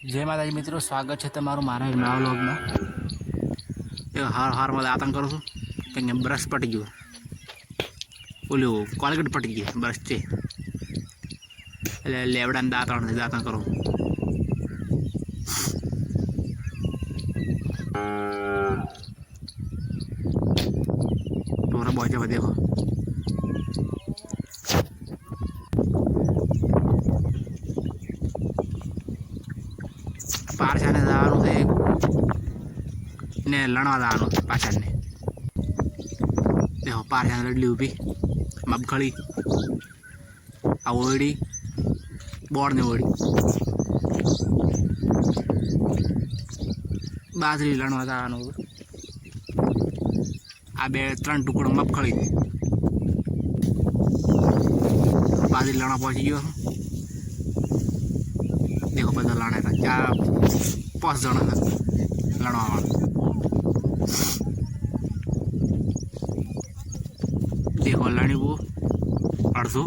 जय माताजी मित्रों, स्वागत है तमारू मारा नवा व्लॉग में। हार हार में दातन करूँ छूँ कि ब्रश पटी गयो, ओलो कोलगेट पटी गई ब्रश से એટલે લેવડા દાંતણ કરું। टोरा बॉय जब देखो पार्शा ने दारू से ने लड़वा दारू पाछा ने देखो पार्शा ने लड़ली ऊपी मबखड़ी आ ओड़ी बोर्ड ने ओड़ी बाजरी लड़वा दारू आ बे 3 टुकड़ो मबखड़ी बाजरी लड़वा पहुंची गयो। देखो बदा लाने था 4-5 जना था लड़वा वाला। देखो लड़ी वो अर्धो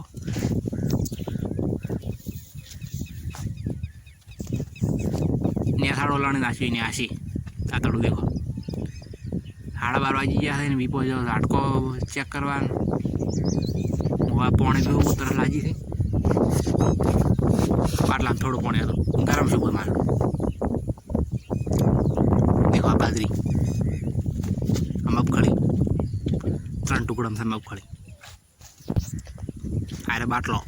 नेसाड़ो लाने नाची ने आशी आतड़ो देखो 12:30 वाजी गया है। वीपो जो झाटको चेक करवा पौने भी उतर लाजी थी पाटला थोड़ो पौने तो गरम शुभ मार। देखो आ बाजरी मबखड़ी 3 टुकड़ा से मबखड़ी अरे बाटलो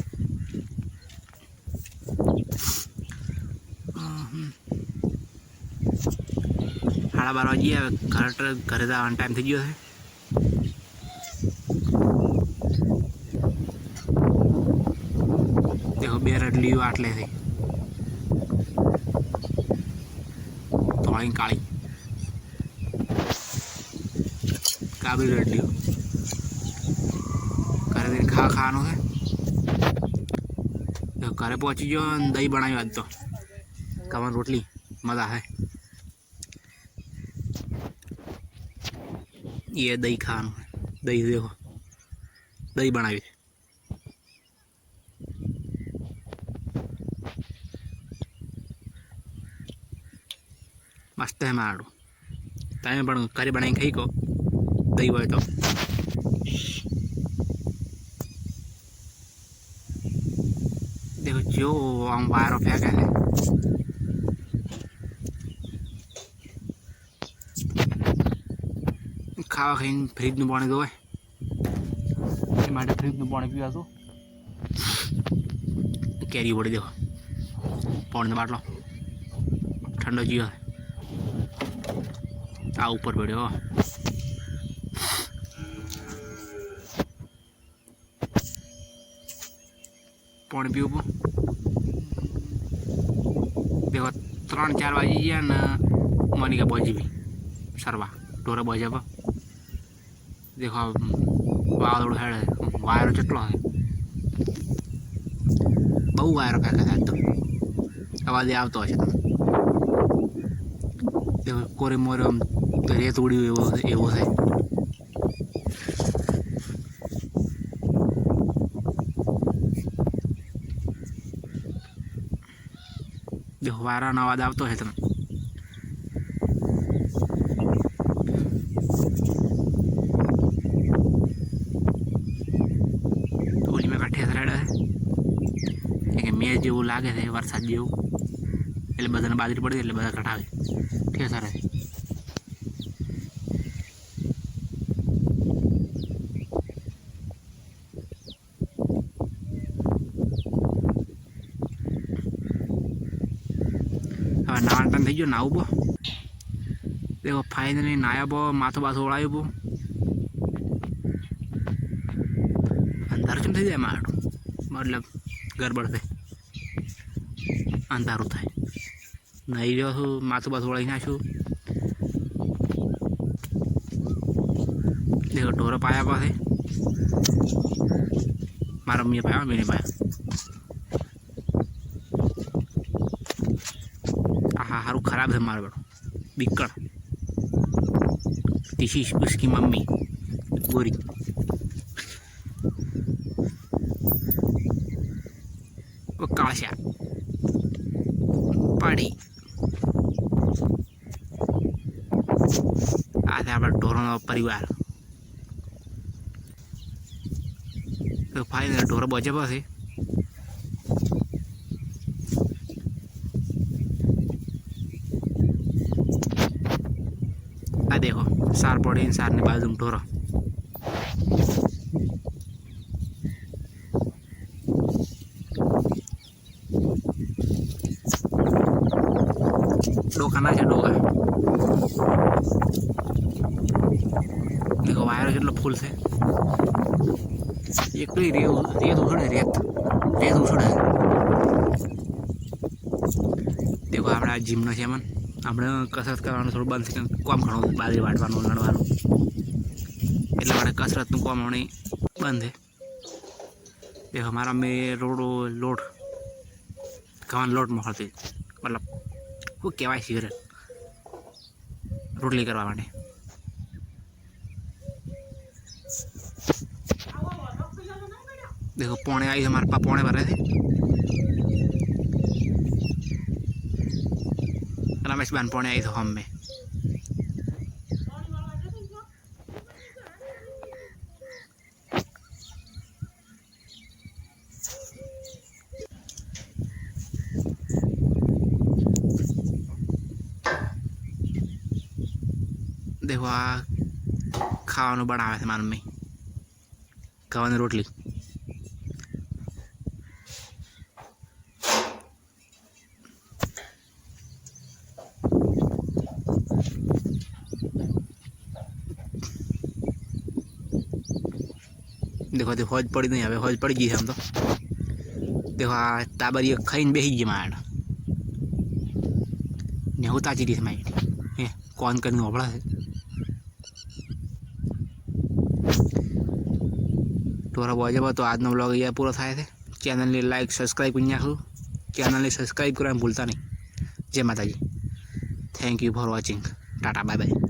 12:30 वाजी घरे जवानो टाइम थी गयो है। देखो 2 रडली आटले थी थोड़ी काली काबरी रडली घरे खा खानो है। तो घरे पहुंची गयो दही बनाई आज तो कमर रोटली मजा है। ये दही खानो है, दही देखो दही बनाई मस्त है मारू तमें पण घरे बनाई खाई को दही हो तो। देखो जो आम वायरो फेंके है खावा खाई फ्रीज में पानी दो फ्रीज में पानी पीवा तो कैरी पड़ी। देखो पानी का बाटलो ठंडो जीव है आ ऊपर बैठो पानी पीव। देखो 3-4 वाजी गया न मोनिका पहुंची भी सरवा टोरा बजा पर। देखो वादड़ो हेड है वायरो चटलो है बहु वायरो फेंके है तो अवाज आवतो हशे। देखो कोरे मोरे रेत उड़ी एवो है। देखो वायरा नो अवाज आवतो है। तमे ओली में कट्ठे रेड़ा है कि मेज जेवू लागे है वरसाद जेवू એટલે બધાને બાજરી પડી એટલે બધા કટાવે ઠેસર है। હવે નાવાનું ટાઈમ થઈ ગયો નાવું બો। देखो फाइनली नाया बो माथो बाथो ओळायो बो अंधारू थी जाए मारू मतलब गड़बड़ से अंधारू थाय नहीं जो छू माथो बाथो ओळाई नाख्यु। देखो ढोरो पाया पासे मारा मम्मी पाया मैंने पाया आहा हारू खराब है मार बड़ो बिकड़। दिस इज उसकी मम्मी गोरी। वो काशा પાડી આજે આપણા ઢોરોનો પરિવાર તો ફાઇનલ ઢોરો બચે પછી આ દેખો સાર પડી સારની બાજુમાં ઢોરો डोका ना है डोका देखो वायर के फूल से एक तो रेत उछड़े रेत उछड़े देखो अपने जिम छे मन આપણે કસરત કરવાનું થોડું બંધ છે કોમ ઘણું બાજરી વાટવાનું લણવાનું એટલા માટે કસરતનું કોમ હમણાં બંધ છે દેખો મારા મેં લોટ ખાવાનો લોટ મોકલતી મતલબ શું કહેવાય સિગરેટ રોટલી કરવા માટે देखो पौने आई हमारे पास पौने भर रहे थे रमेश बहन पौने आई तो हम में देखो आ खावा बनावे थे मार में खावा रोटली देखो तो हौज पड़ी नहीं हमें हौज पड़ी गई हम तो देखो आ टाबरी खाई बेही गई मार नेहू ताजी रही माइट ए कौन करने ओबड़ा है थोड़ा बहुत जब तो आज नो व्लॉग ये पूरा थाय थे चैनल ने लाइक सब्सक्राइब कर नाखो चैनल ने सब्सक्राइब करना भूलता नहीं जय माता जी thank you for watching tata bye bye.